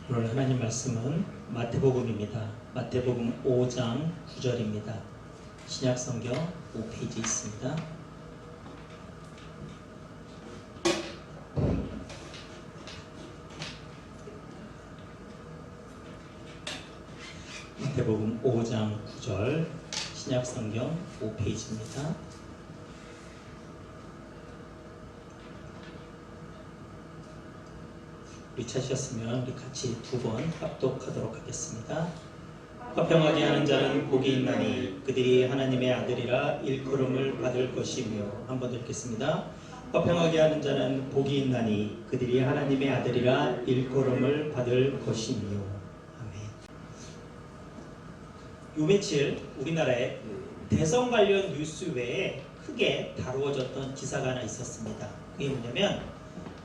오늘 하나님 말씀은 마태복음입니다. 마태복음 5장 9절입니다. 신약성경 5페이지 있습니다. 마태복음 5장 9절 신약성경 5페이지입니다. 우리 찾으셨으면 우리 같이 두 번 합독하도록 하겠습니다. 화평하게 하는 자는 복이 있나니 그들이 하나님의 아들이라 일컬음을 받을 것이며. 한 번 더 읽겠습니다. 화평하게 하는 자는 복이 있나니 그들이 하나님의 아들이라 일컬음을 받을 것이며. 아멘. 요 며칠 우리나라에 대선 관련 뉴스 외에 크게 다루어졌던 기사가 하나 있었습니다. 그게 뭐냐면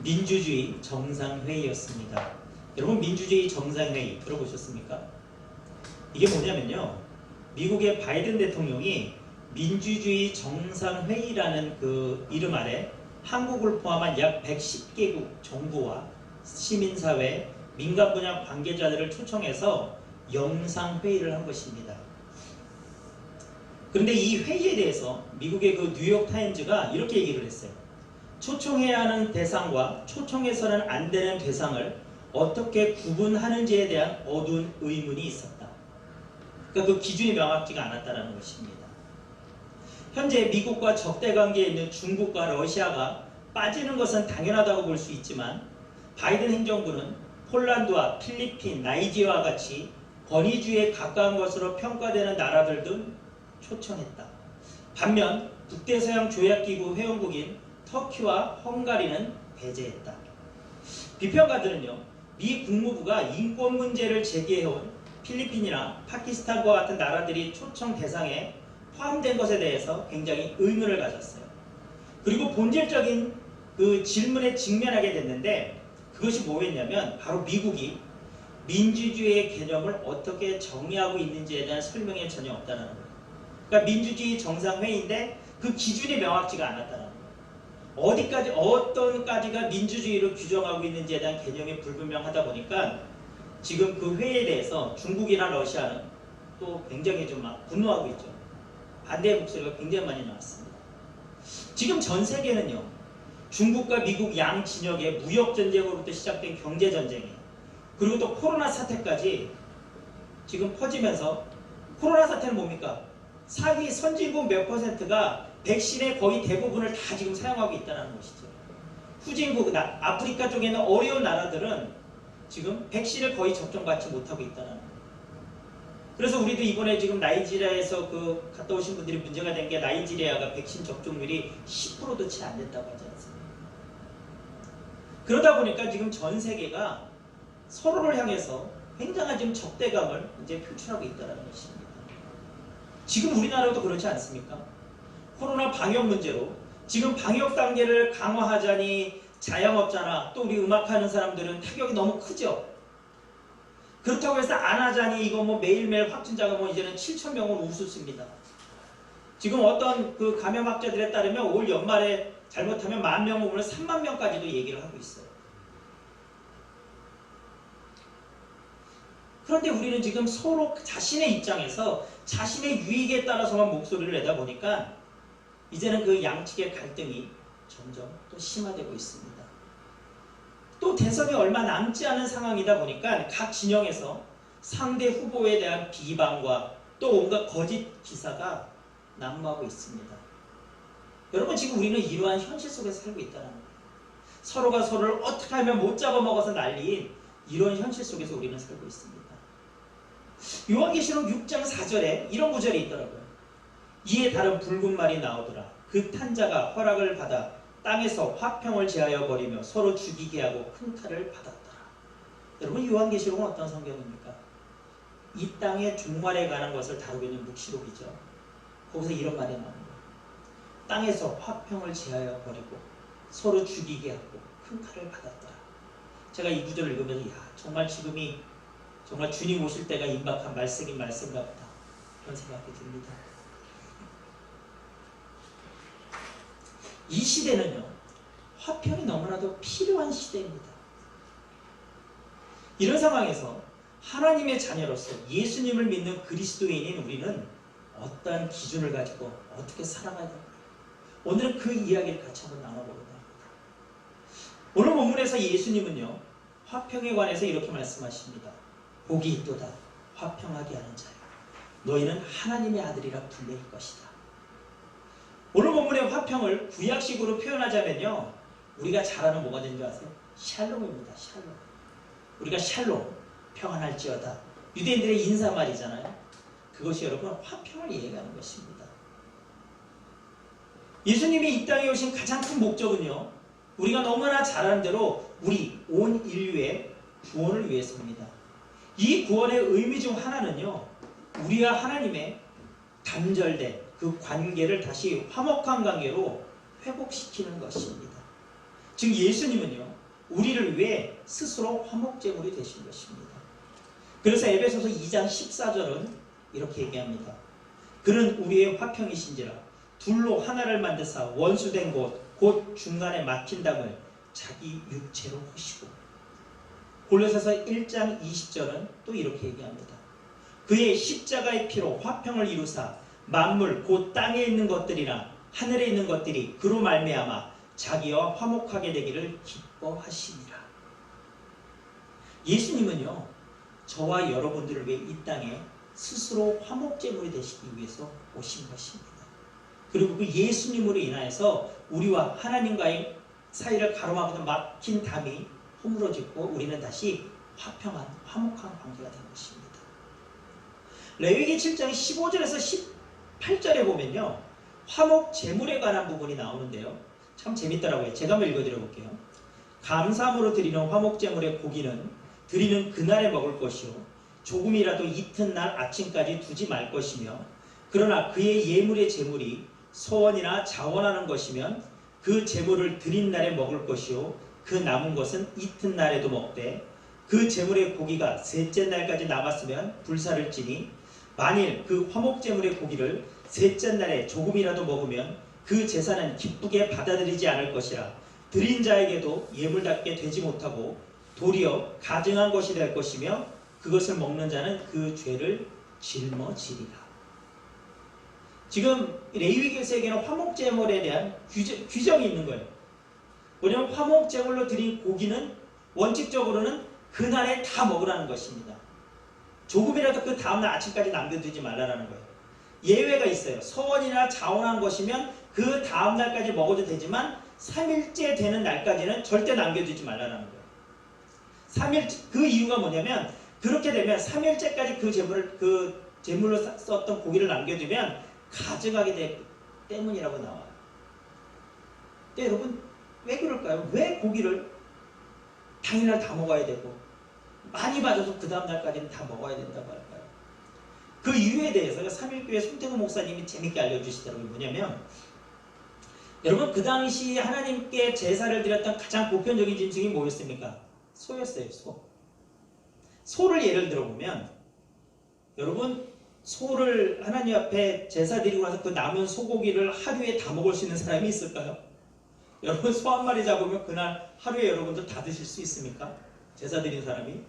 민주주의 정상회의였습니다. 여러분, 민주주의 정상회의 들어보셨습니까? 이게 뭐냐면요, 미국의 바이든 대통령이 민주주의 정상회의라는 그 이름 아래 한국을 포함한 약 110개국 정부와 시민사회, 민간 분야 관계자들을 초청해서 영상회의를 한 것입니다. 그런데 이 회의에 대해서 미국의 그 뉴욕타임즈가 이렇게 얘기를 했어요. 초청해야 하는 대상과 초청해서는 안 되는 대상을 어떻게 구분하는지에 대한 어두운 의문이 있었다. 그러니까 그 기준이 명확지가 않았다는 것입니다. 현재 미국과 적대관계에 있는 중국과 러시아가 빠지는 것은 당연하다고 볼 수 있지만, 바이든 행정부는 폴란드와 필리핀, 나이지리아와 같이 권위주의에 가까운 것으로 평가되는 나라들 등 초청했다. 반면 북대서양 조약기구 회원국인 터키와 헝가리는 배제했다. 비평가들은요, 미 국무부가 인권 문제를 제기해온 필리핀이나 파키스탄과 같은 나라들이 초청 대상에 포함된 것에 대해서 굉장히 의문을 가졌어요. 그리고 본질적인 그 질문에 직면하게 됐는데, 그것이 뭐였냐면 바로 미국이 민주주의의 개념을 어떻게 정의하고 있는지에 대한 설명이 전혀 없다는 거예요. 그러니까 민주주의 정상회의인데 그 기준이 명확지가 않았다는 거예요. 어디까지, 어떤까지가 민주주의로 규정하고 있는지에 대한 개념이 불분명하다 보니까 지금 그 회의에 대해서 중국이나 러시아는 또 굉장히 좀 막 분노하고 있죠. 반대의 목소리가 굉장히 많이 나왔습니다. 지금 전 세계는요, 중국과 미국 양 진영의 무역전쟁으로부터 시작된 경제전쟁이에요. 그리고 또 코로나 사태까지 지금 퍼지면서, 코로나 사태는 뭡니까? 사기 선진국 몇 %가 백신의 거의 대부분을 다 지금 사용하고 있다는 것이죠. 후진국, 아프리카 쪽에 있는 어려운 나라들은 지금 백신을 거의 접종받지 못하고 있다는 거예요. 그래서 우리도 이번에 지금 나이지리아에서 그 갔다 오신 분들이 문제가 된 게, 나이지리아가 백신 접종률이 10%도 채 안 됐다고 하지 않습니까? 그러다 보니까 지금 전 세계가 서로를 향해서 굉장한 지금 적대감을 이제 표출하고 있다는 것입니다. 지금 우리나라도 그렇지 않습니까? 코로나 방역 문제로 지금 방역 단계를 강화하자니 자영업자나 또 우리 음악하는 사람들은 타격이 너무 크죠. 그렇다고 해서 안 하자니 이거 뭐 매일매일 확진자가 뭐 이제는 7,000명은 우스습니다. 지금 어떤 그 감염학자들에 따르면 올 연말에 잘못하면 10,000명 오면 30,000명까지도 얘기를 하고 있어요. 그런데 우리는 지금 서로 자신의 입장에서 자신의 유익에 따라서만 목소리를 내다 보니까 이제는 그 양측의 갈등이 점점 또 심화되고 있습니다. 또 대선이 얼마 남지 않은 상황이다 보니까 각 진영에서 상대 후보에 대한 비방과 또 온갖 거짓 기사가 난무하고 있습니다. 여러분, 지금 우리는 이러한 현실 속에서 살고 있다는 거예요. 서로가 서로를 어떻게 하면 못 잡아먹어서 난리인 이런 현실 속에서 우리는 살고 있습니다. 요한계시록 6장 4절에 이런 구절이 있더라고요. 이에 다른 붉은 말이 나오더라. 그 탄 자가 허락을 받아 땅에서 화평을 제하여 버리며 서로 죽이게 하고 큰 칼을 받았더라. 여러분, 요한계시록은 어떤 성경입니까? 이 땅의 종말에 관한 것을 다루고 있는 묵시록이죠. 거기서 이런 말이 나오는 거예요. 땅에서 화평을 제하여 버리고 서로 죽이게 하고 큰 칼을 받았더라. 제가 이 구절을 읽으면서 정말 지금이 정말 주님 오실 때가 임박한 말씀인 말씀인가 보다, 그런 생각이 듭니다. 이 시대는요, 화평이 너무나도 필요한 시대입니다. 이런 상황에서 하나님의 자녀로서 예수님을 믿는 그리스도인인 우리는 어떠한 기준을 가지고 어떻게 살아가야 될까요? 오늘은 그 이야기를 같이 한번 나눠보려고 합니다. 오늘 본문에서 예수님은요, 화평에 관해서 이렇게 말씀하십니다. 복이 있도다 화평하게 하는 자여, 너희는 하나님의 아들이라 불릴 것이다. 오늘 본문의 화평을 구약식으로 표현하자면요, 우리가 잘 아는 뭐가 되는 줄 아세요? 샬롬입니다. 샬롬. 우리가 샬롬, 평안할지어다, 유대인들의 인사말이잖아요. 그것이 여러분 화평을 얘기하는 것입니다. 예수님이 이 땅에 오신 가장 큰 목적은요, 우리가 너무나 잘 아는 대로 우리 온 인류의 구원을 위해서입니다. 이 구원의 의미 중 하나는요, 우리와 하나님의 단절된 그 관계를 다시 화목한 관계로 회복시키는 것입니다. 즉 예수님은요, 우리를 위해 스스로 화목제물이 되신 것입니다. 그래서 에베소서 2장 14절은 이렇게 얘기합니다. 그는 우리의 화평이신지라 둘로 하나를 만드사 원수된 곧 중간에 막힌 담을 자기 육체로 허시고. 골로새서 1장 20절은 또 이렇게 얘기합니다. 그의 십자가의 피로 화평을 이루사 만물 곧 땅에 있는 것들이나 하늘에 있는 것들이 그로 말미암아 자기와 화목하게 되기를 기뻐하시니라. 예수님은요, 저와 여러분들을 위해 이 땅에 스스로 화목제물이 되시기 위해서 오신 것입니다. 그리고 그 예수님으로 인하여서 우리와 하나님과의 사이를 가로막는 막힌 담이 허물어지고 우리는 다시 화평한, 화목한 관계가 된 것입니다. 레위기 7장 15절에서 18절에 보면요, 화목제물에 관한 부분이 나오는데요, 참 재밌더라고요. 제가 한번 읽어드려 볼게요. 감사함으로 드리는 화목제물의 고기는 드리는 그날에 먹을 것이요 조금이라도 이튿날 아침까지 두지 말 것이며, 그러나 그의 예물의 제물이 소원이나 자원하는 것이면 그 제물을 드린 날에 먹을 것이요 그 남은 것은 이튿날에도 먹되, 그 제물의 고기가 셋째 날까지 남았으면 불사를 찌니 만일 그 화목제물의 고기를 셋째 날에 조금이라도 먹으면 그 제사는 기쁘게 받아들이지 않을 것이라 드린 자에게도 예물답게 되지 못하고 도리어 가증한 것이 될 것이며 그것을 먹는 자는 그 죄를 짊어지리라. 지금 레위기에서에게는 화목제물에 대한 규정이 있는 거예요. 왜냐하면 화목제물로 드린 고기는 원칙적으로는 그날에 다 먹으라는 것입니다. 조금이라도 그 다음날 아침까지 남겨두지 말라는 거예요. 예외가 있어요. 서원이나 자원한 것이면 그 다음날까지 먹어도 되지만 3일째 되는 날까지는 절대 남겨두지 말라는 거예요. 3일, 그 이유가 뭐냐면 그렇게 되면 3일째까지 그 제물로 썼던 고기를 남겨두면 가증하게 되기 때문이라고 나와요. 근데 여러분 왜 그럴까요? 왜 고기를 당일날 다 먹어야 되고 많이 받아서 그 다음날까지는 다 먹어야 된다고 할까요? 그 이유에 대해서 3일교회 손태구 목사님이 재밌게 알려주시더라고요. 뭐냐면 여러분 그 당시 하나님께 제사를 드렸던 가장 보편적인 짐승이 뭐였습니까? 소였어요. 소를 예를 들어보면 여러분 소를 하나님 앞에 제사 드리고 나서 그 남은 소고기를 하루에 다 먹을 수 있는 사람이 있을까요? 여러분 소 한 마리 잡으면 그날 하루에 여러분들 다 드실 수 있습니까? 제사 드린 사람이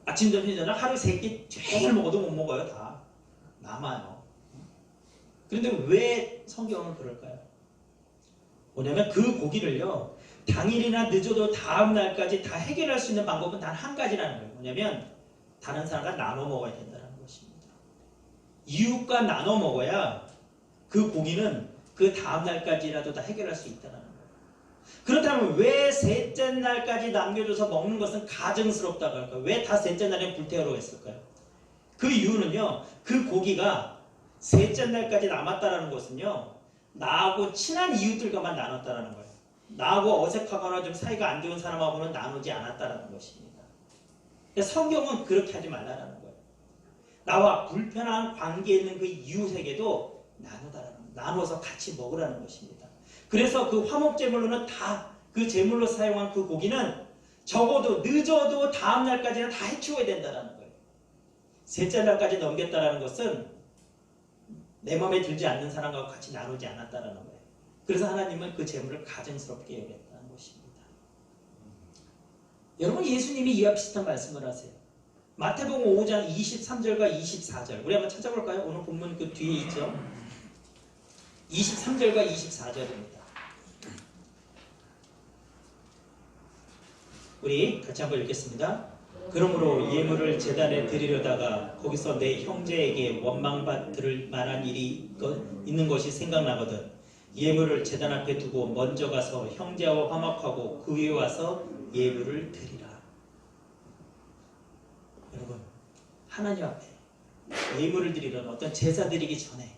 아침 점심 저녁 하루 3끼 제일 먹어도 못 먹어요. 다 남아요. 그런데 왜 성경은 그럴까요? 뭐냐면 그 고기를요 당일이나 늦어도 다음 날까지 다 해결할 수 있는 방법은 단 한 가지라는 거예요. 뭐냐면 다른 사람과 나눠 먹어야 된다는 것입니다. 이웃과 나눠 먹어야 그 고기는 그 다음 날까지라도 다 해결할 수 있다는 거예요. 그렇다면 왜 셋째 날까지 남겨줘서 먹는 것은 가증스럽다고 할까요? 왜 다 셋째 날에 불태우러 했을까요? 그 이유는요, 그 고기가 셋째 날까지 남았다는 것은요, 나하고 친한 이웃들과만 나눴다는 거예요. 나하고 어색하거나 좀 사이가 안 좋은 사람하고는 나누지 않았다는 것입니다. 성경은 그렇게 하지 말라는 거예요. 나와 불편한 관계에 있는 그 이웃에게도 나눠서 같이 먹으라는 것입니다. 그래서 그 화목제물로는 다 그 제물로 사용한 그 고기는 적어도 늦어도 다음 날까지는 다 해치워야 된다는 거예요. 셋째 날까지 넘겼다는 것은 내 마음에 들지 않는 사람과 같이 나누지 않았다는 거예요. 그래서 하나님은 그 제물을 가증스럽게 여겼다는 것입니다. 여러분 예수님이 이와 비슷한 말씀을 하세요. 마태복음 5장 23절과 24절 우리 한번 찾아볼까요? 오늘 본문 그 뒤에 있죠. 23절과 24절입니다. 우리 같이 한번 읽겠습니다. 그러므로 예물을 제단에 드리려다가 거기서 내 형제에게 원망받을 만한 일이 있는 것이 생각나거든 예물을 제단 앞에 두고 먼저 가서 형제와 화목하고 그 위에 와서 예물을 드리라. 여러분 하나님 앞에 예물을 드리려는 어떤 제사 드리기 전에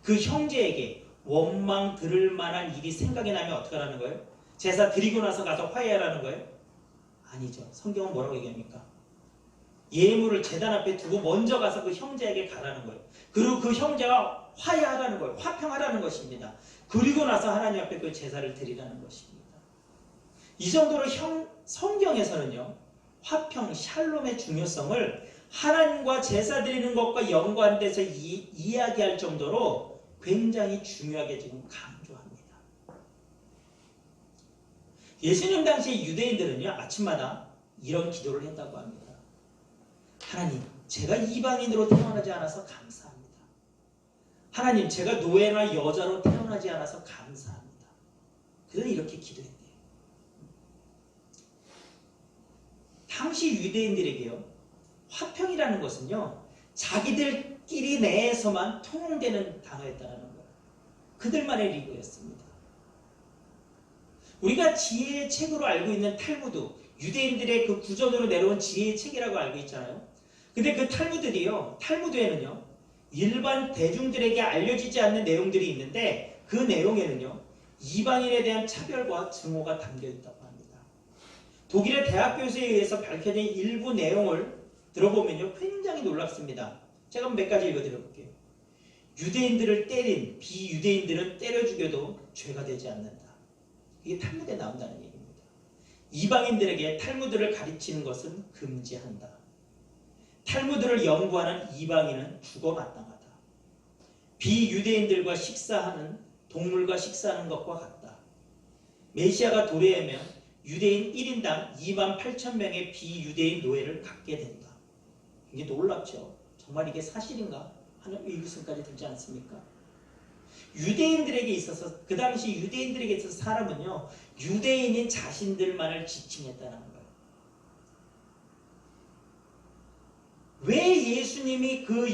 그 형제에게 원망 들을 만한 일이 생각이 나면 어떻게 하라는 거예요? 제사 드리고 나서 가서 화해하라는 거예요? 아니죠. 성경은 뭐라고 얘기합니까? 예물을 제단 앞에 두고 먼저 가서 그 형제에게 가라는 거예요. 그리고 그 형제와 화해하라는 거예요. 화평하라는 것입니다. 그리고 나서 하나님 앞에 그 제사를 드리라는 것입니다. 이 정도로 성경에서는요. 화평, 샬롬의 중요성을 하나님과 제사 드리는 것과 연관돼서 이야기할 정도로 굉장히 중요하게 지금 강조합니다. 예수님 당시 유대인들은요. 아침마다 이런 기도를 했다고 합니다. 하나님, 제가 이방인으로 태어나지 않아서 감사합니다. 하나님, 제가 노예나 여자로 태어나지 않아서 감사합니다. 그들은 이렇게 기도했대요. 당시 유대인들에게요. 화평이라는 것은요. 자기들끼리 내에서만 통용되는 단어였다는 거예요. 그들만의 리그였습니다. 우리가 지혜의 책으로 알고 있는 탈무드, 유대인들의 그 구전으로 내려온 지혜의 책이라고 알고 있잖아요. 근데 그 탈무드에는요, 일반 대중들에게 알려지지 않는 내용들이 있는데 그 내용에는요, 이방인에 대한 차별과 증오가 담겨 있다고 합니다. 독일의 대학 교수에 의해서 밝혀진 일부 내용을 들어보면요, 굉장히 놀랍습니다. 제가 몇 가지 읽어드려볼게요. 유대인들을 때린 비유대인들은 때려 죽여도 죄가 되지 않는다. 이게 탈무드에 나온다는 얘기입니다. 이방인들에게 탈무드를 가르치는 것은 금지한다. 탈무드를 연구하는 이방인은 죽어마땅하다. 비유대인들과 식사하는 동물과 식사하는 것과 같다. 메시아가 도래하면 유대인 1인당 28,000명의 비유대인 노예를 갖게 된다. 이게 놀랍죠. 정말 이게 사실인가 하는 의구심까지 들지 않습니까? 유대인들에게 있어서 그 당시 유대인들에게 있어서 사람은요 유대인인 자신들만을 지칭했다는 거예요. 왜 예수님이 그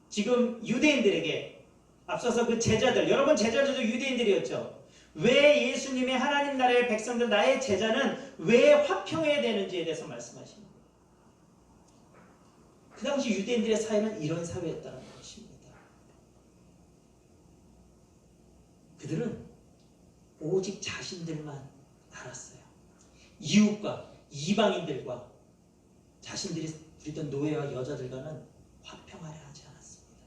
지금 유대인들에게 앞서서 그 제자들 여러분 제자들도 유대인들이었죠. 왜 예수님이 하나님 나라의 백성들 나의 제자는 왜 화평해야 되는지에 대해서 말씀하십니다. 그 당시 유대인들의 사회는 이런 사회였다는 것입니다. 그들은 오직 자신들만 알았어요. 이웃과 이방인들과 자신들이 부리던 노예와 여자들과는 화평하려 하지 않았습니다.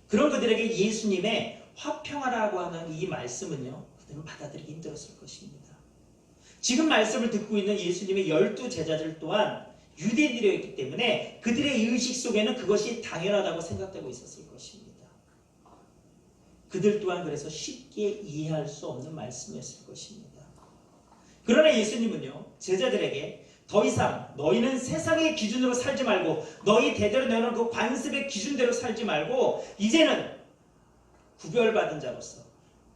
그런 그들에게 예수님의 화평하라고 하는 이 말씀은요, 그들은 받아들이기 힘들었을 것입니다. 지금 말씀을 듣고 있는 예수님의 12 제자들 또한 유대인들이었기 때문에 그들의 의식 속에는 그것이 당연하다고 생각되고 있었을 것입니다. 그들 또한 그래서 쉽게 이해할 수 없는 말씀이었을 것입니다. 그러나 예수님은요, 제자들에게 더 이상 너희는 세상의 기준으로 살지 말고 너희 대대로 내놓은 그 관습의 기준대로 살지 말고 이제는 구별받은 자로서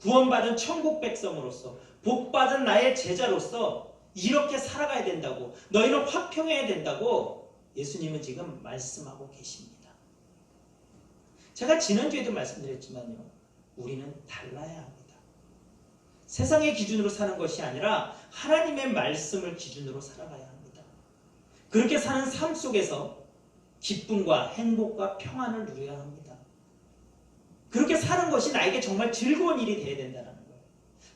구원받은 천국 백성으로서 복받은 나의 제자로서 이렇게 살아가야 된다고 너희는 화평해야 된다고 예수님은 지금 말씀하고 계십니다. 제가 지난주에도 말씀드렸지만요. 우리는 달라야 합니다. 세상의 기준으로 사는 것이 아니라 하나님의 말씀을 기준으로 살아가야 합니다. 그렇게 사는 삶 속에서 기쁨과 행복과 평안을 누려야 합니다. 그렇게 사는 것이 나에게 정말 즐거운 일이 되어야 된다는 거예요.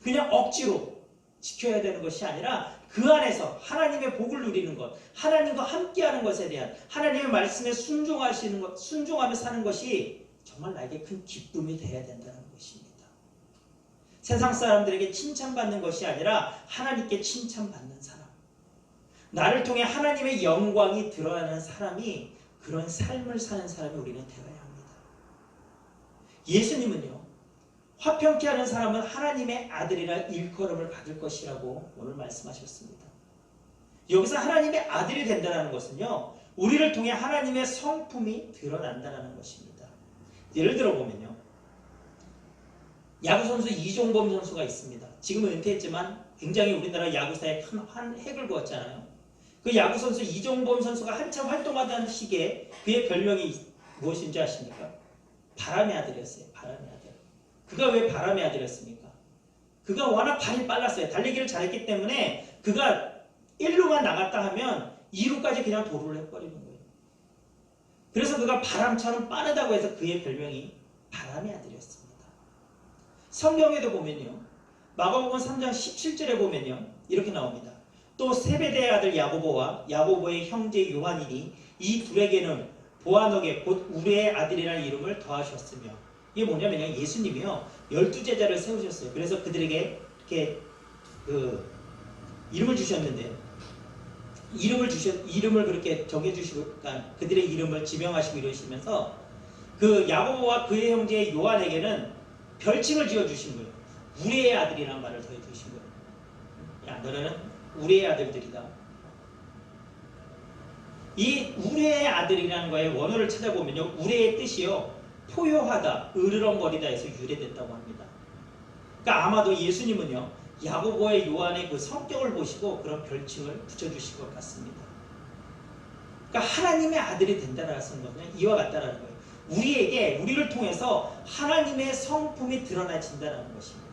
그냥 억지로 지켜야 되는 것이 아니라 그 안에서 하나님의 복을 누리는 것, 하나님과 함께하는 것에 대한 하나님의 말씀에 순종하며 사는 것이 정말 나에게 큰 기쁨이 되어야 된다는 것입니다. 세상 사람들에게 칭찬받는 것이 아니라 하나님께 칭찬받는 사람, 나를 통해 하나님의 영광이 드러나는 사람이 그런 삶을 사는 사람이 우리는 되어야 합니다. 예수님은요, 화평케 하는 사람은 하나님의 아들이라 일컬음을 받을 것이라고 오늘 말씀하셨습니다. 여기서 하나님의 아들이 된다는 것은요, 우리를 통해 하나님의 성품이 드러난다는 것입니다. 예를 들어 보면요, 야구선수 이종범 선수가 있습니다. 지금은 은퇴했지만 굉장히 우리나라 야구사에 큰 획을 그었잖아요. 그 야구선수 이종범 선수가 한참 활동하던 시기에 그의 별명이 무엇인지 아십니까? 바람의 아들이었어요. 바람의 아들. 그가 왜 바람의 아들이었습니까? 그가 워낙 발이 빨랐어요. 달리기를 잘했기 때문에 그가 1루만 나갔다 하면 2루까지 그냥 도루를 해버리는 거예요. 그래서 그가 바람처럼 빠르다고 해서 그의 별명이 바람의 아들이었습니다. 성경에도 보면요, 마가복음 3장 17절에 보면요, 이렇게 나옵니다. 또 세베대의 아들 야고보와 야고보의 형제 요한이니 이 둘에게는 보아너게 곧 우리의 아들이라는 이름을 더하셨으며, 이게 뭐냐면요, 예수님이요 12제자를 세우셨어요. 그래서 그들에게 이렇게 이름을 주셨는데, 이름을 그렇게 정해주시고, 그러니까 그들의 이름을 지명하시고 이러시면서 그 야고보와 그의 형제 요한에게는 별칭을 지어주신 거예요. 우리의 아들이라는 말을 더해주신 거예요. 야, 너는 우리의 아들들이다. 이 우리의 아들이라는 거의 원어를 찾아보면요, 우리의 뜻이요, 포효하다, 으르렁거리다 해서 유래됐다고 합니다. 그러니까 아마도 예수님은요, 야고보의 요한의 그 성격을 보시고 그런 별칭을 붙여주신 것 같습니다. 그러니까 하나님의 아들이 된다는 것은 이와 같다는 거예요. 우리를 통해서 하나님의 성품이 드러나진다는 것입니다.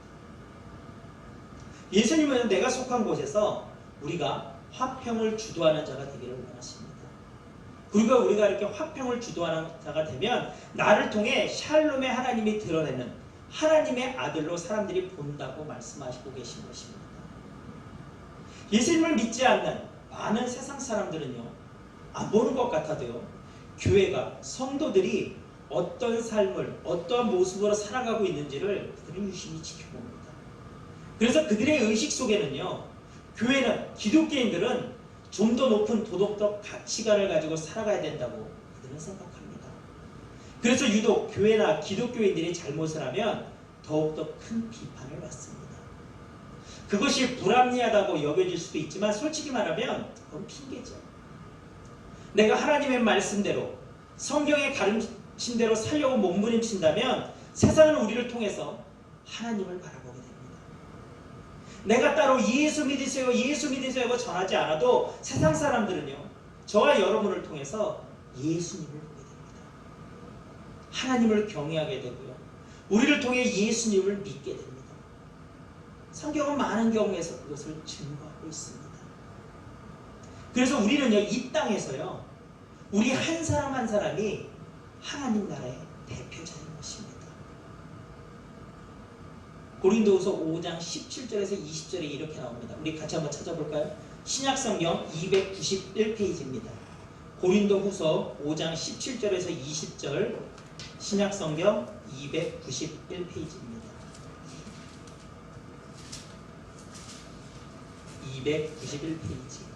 예수님은 내가 속한 곳에서 우리가 화평을 주도하는 자가 되기를 원하십니다. 그리고 우리가 이렇게 화평을 주도하는 자가 되면 나를 통해 샬롬의 하나님이 드러내는 하나님의 아들로 사람들이 본다고 말씀하시고 계신 것입니다. 예수님을 믿지 않는 많은 세상 사람들은요, 안 보는 것 같아도요, 교회가, 성도들이 어떤 삶을, 어떠한 모습으로 살아가고 있는지를 그들은 유심히 지켜봅니다. 그래서 그들의 의식 속에는요, 교회는, 기독교인들은 좀 더 높은 도덕적 가치관을 가지고 살아가야 된다고 그들은 생각합니다. 그래서 유독 교회나 기독교인들이 잘못을 하면 더욱더 큰 비판을 받습니다. 그것이 불합리하다고 여겨질 수도 있지만 솔직히 말하면 그건 핑계죠. 내가 하나님의 말씀대로, 성경의 가르침대로 살려고 몸부림친다면 세상은 우리를 통해서 하나님을 바라보게 됩니다. 내가 따로 예수 믿으세요, 예수 믿으세요 하고 전하지 않아도 세상 사람들은요, 저와 여러분을 통해서 예수님을 보게 됩니다. 하나님을 경외하게 되고요, 우리를 통해 예수님을 믿게 됩니다. 성경은 많은 경우에서 그것을 증거하고 있습니다. 그래서 우리는요, 이 땅에서요, 우리 한 사람 한 사람이 하나님 나라의 대표자인 것입니다. 고린도후서 5장 17절에서 20절에 이렇게 나옵니다. 우리 같이 한번 찾아볼까요? 신약성경 291페이지입니다. 고린도후서 5장 17절에서 20절, 신약성경 291페이지입니다. 291페이지.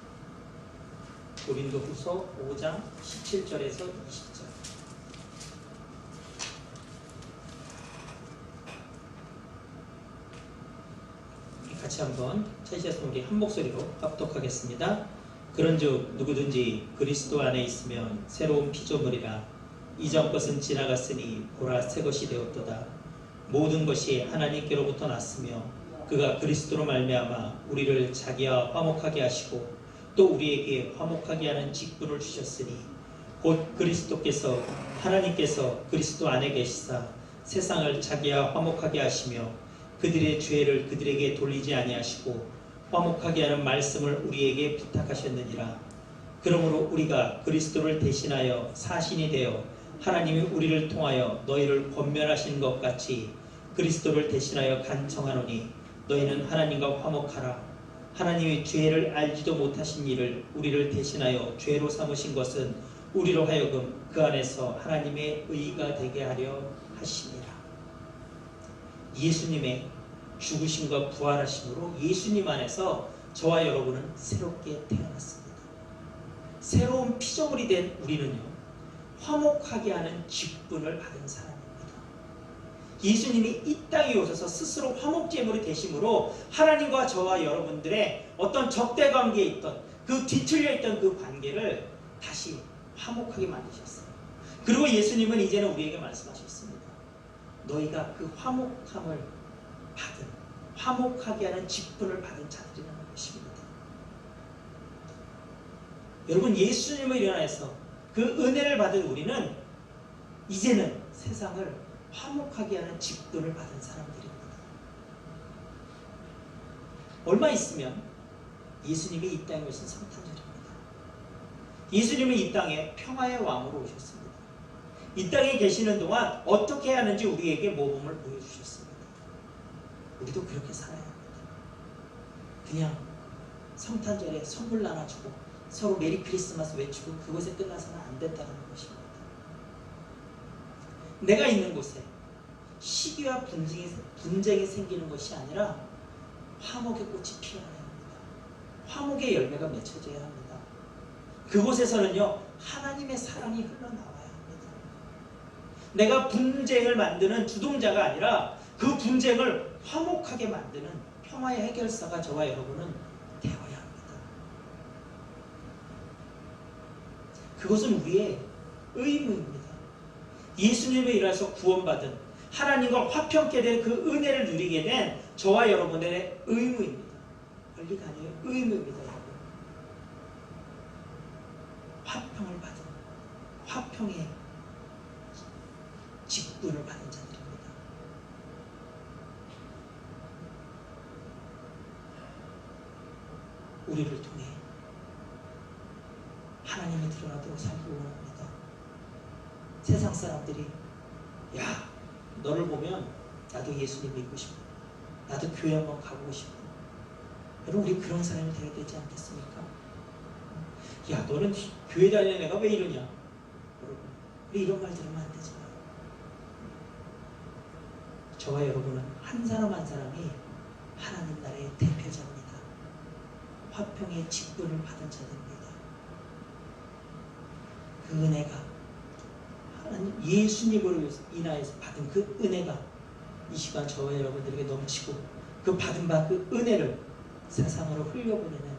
고린도후서 5장 17절에서 20절. 같이 한번 찾으셔서 우리 한 목소리로 합독하겠습니다. 그런즉 누구든지 그리스도 안에 있으면 새로운 피조물이라. 이전 것은 지나갔으니 보라 새 것이 되었도다. 모든 것이 하나님께로부터 났으며 그가 그리스도로 말미암아 우리를 자기와 화목하게 하시고 또 우리에게 화목하게 하는 직분을 주셨으니 곧 그리스도께서 하나님께서 그리스도 안에 계시사 세상을 자기와 화목하게 하시며 그들의 죄를 그들에게 돌리지 아니하시고 화목하게 하는 말씀을 우리에게 부탁하셨느니라. 그러므로 우리가 그리스도를 대신하여 사신이 되어 하나님이 우리를 통하여 너희를 권면하신 것 같이 그리스도를 대신하여 간청하노니 너희는 하나님과 화목하라. 하나님이 죄를 알지도 못하신 이를 우리를 대신하여 죄로 삼으신 것은 우리로 하여금 그 안에서 하나님의 의가 되게 하려 하심이라. 예수님의 죽으심과 부활하심으로 예수님 안에서 저와 여러분은 새롭게 태어났습니다. 새로운 피조물이 된 우리는요, 화목하게 하는 직분을 받은 사람입니다. 예수님이 이 땅에 오셔서 스스로 화목제물이 되심으로 하나님과 저와 여러분들의 어떤 적대 관계에 있던 그 뒤틀려 있던 그 관계를 다시 화목하게 만드셨어요. 그리고 예수님은 이제는 우리에게 말씀하셨습니다. 너희가 그 화목함을 받은, 화목하게 하는 직분을 받은 자들이라는 것입니다. 여러분, 예수님을 일어나서 그 은혜를 받은 우리는 이제는 세상을 화목하게 하는 직분을 받은 사람들입니다. 얼마 있으면 예수님이 이 땅에 오신 성탄절입니다. 예수님은 이 땅에 평화의 왕으로 오셨습니다. 이 땅에 계시는 동안 어떻게 해야 하는지 우리에게 모범을 보여주셨습니다. 우리도 그렇게 살아야 합니다. 그냥 성탄절에 선물 나눠주고 서로 메리 크리스마스 외치고 그것에 끝나서는 안 된다는 것입니다. 내가 있는 곳에 시기와 분쟁이 생기는 것이 아니라 화목의 꽃이 피어나야 합니다. 화목의 열매가 맺혀져야 합니다. 그곳에서는요, 하나님의 사랑이 흘러나와야 합니다. 내가 분쟁을 만드는 주동자가 아니라 그 분쟁을 화목하게 만드는 평화의 해결사가 저와 여러분은 되어야 합니다. 그것은 우리의 의무입니다. 예수님을 일어나서 구원받은 하나님과 화평케 된 그 은혜를 누리게 된 저와 여러분의 의무입니다. 권리가 아니에요. 의무입니다. 여러분. 화평을 받은, 화평의 직분을 받은 자들입니다. 우리를 통해 하나님이 드러나도록 살기 원합니다. 세상 사람들이 야, 너를 보면 나도 예수님 믿고 싶어. 나도 교회 한번 가보고 싶어. 여러분, 우리 그런 사람이 되어야 되지 않겠습니까? 야, 너는 교회 다니는 애가 왜 이러냐? 여러분, 우리 이런 말 들으면 안 되지 마요. 저와 여러분은 한 사람 한 사람이 하나님 나라의 대표자입니다. 화평의 직분을 받은 자들입니다. 그 은혜가 예수님으로 인하여서 받은 그 은혜가 이 시간 저와 여러분들에게 넘치고 그 받은 바 그 은혜를 세상으로 흘려보내는,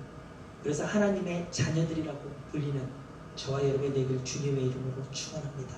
그래서 하나님의 자녀들이라고 불리는 저와 여러분의 되길 주님의 이름으로 축원합니다.